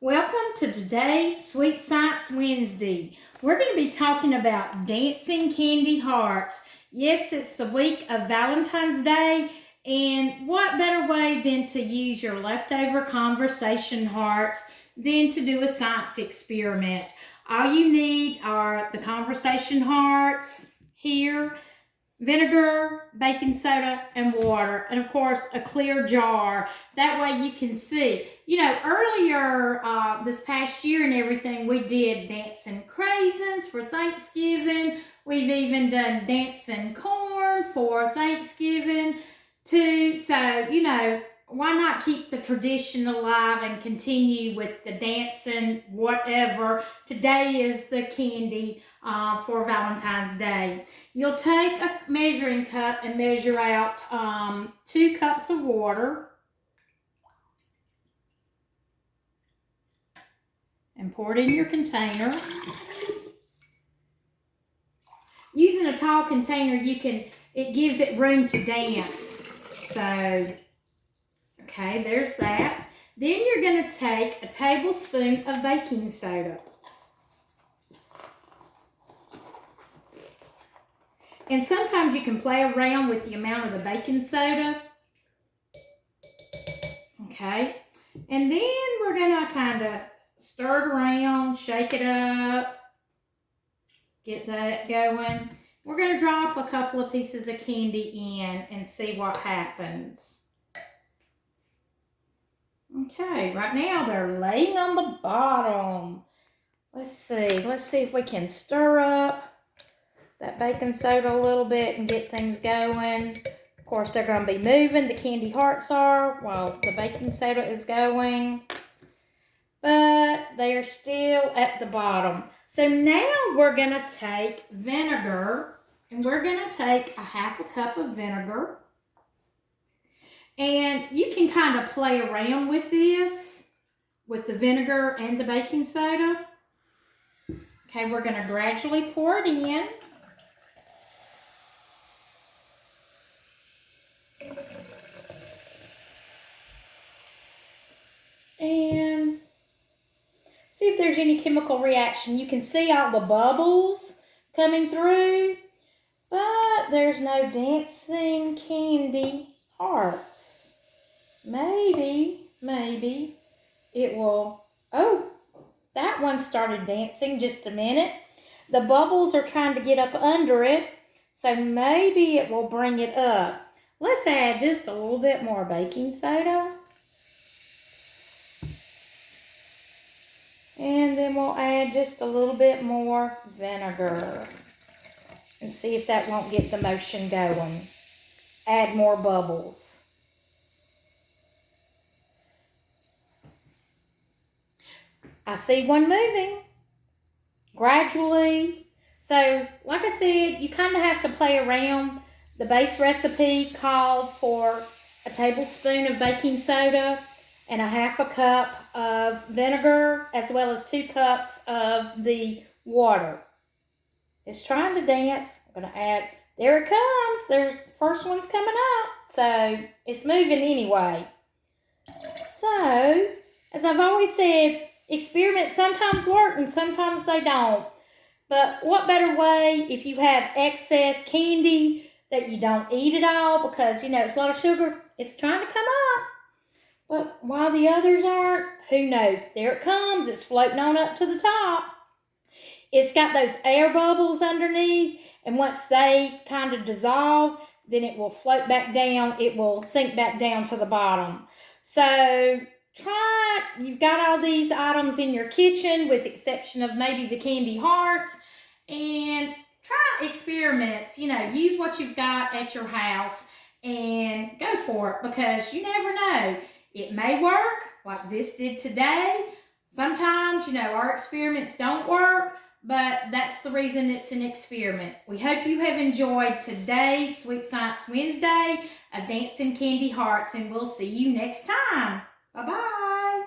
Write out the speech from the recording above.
Welcome to today's Sweet Science Wednesday. We're going to be talking about dancing candy hearts. Yes, it's the week of Valentine's Day, and what better way than to use your leftover conversation hearts than to do a science experiment. All you need are the conversation hearts here, vinegar, baking soda, and water, and of course a clear jar. That way you can see. You know, earlier this past year and everything, we did dancing craisins for Thanksgiving. We've even done dancing corn for Thanksgiving too. So, you know, why not keep the tradition alive and continue with the dancing, whatever. Today is the candy for Valentine's Day. You'll take a measuring cup and measure out 2 cups of water and pour it in your container. Using a tall container, it gives it room to dance. So, okay, there's that. Then you're going to take a tablespoon of baking soda. And sometimes you can play around with the amount of the baking soda. Okay. And then we're going to kind of stir it around, shake it up, get that going. We're going to drop a couple of pieces of candy in and see what happens. Okay, right now they're laying on the bottom. Let's see if we can stir up that baking soda a little bit and get things going. Of course, they're going to be moving, the candy hearts are, while the baking soda is going. But they are still at the bottom. So now we're going to take vinegar, and we're going to take a half a cup of vinegar. And you can kind of play around with this, with the vinegar and the baking soda. Okay, we're going to gradually pour it in. And see if there's any chemical reaction. You can see all the bubbles coming through, but there's no dancing candy hearts. Maybe it will. Oh, that one started dancing just a minute. The bubbles are trying to get up under it, so maybe it will bring it up. Let's add just a little bit more baking soda. And then we'll add just a little bit more vinegar and see if that won't get the motion going. Add more bubbles. I see one moving gradually. So, like I said, you kind of have to play around. The base recipe called for a tablespoon of baking soda and a half a cup of vinegar, as well as 2 cups of the water. It's trying to dance. I'm going to add, there it comes. There's the first one's coming up. So it's moving anyway. So, as I've always said, experiments sometimes work and sometimes they don't. But what better way if you have excess candy that you don't eat it all because, you know, it's a lot of sugar. It's trying to come up. But while the others aren't, who knows? There it comes. It's floating on up to the top. It's got those air bubbles underneath, and once they kind of dissolve, then it will float back down. It will sink back down to the bottom. So try it. You've got all these items in your kitchen, with the exception of maybe the candy hearts, and try experiments. You know, use what you've got at your house and go for it, because you never know. It may work like this did today. Sometimes, you know, our experiments don't work, but that's the reason it's an experiment. We hope you have enjoyed today's Sweet Science Wednesday of Dancing Candy Hearts, and we'll see you next time. Bye-bye.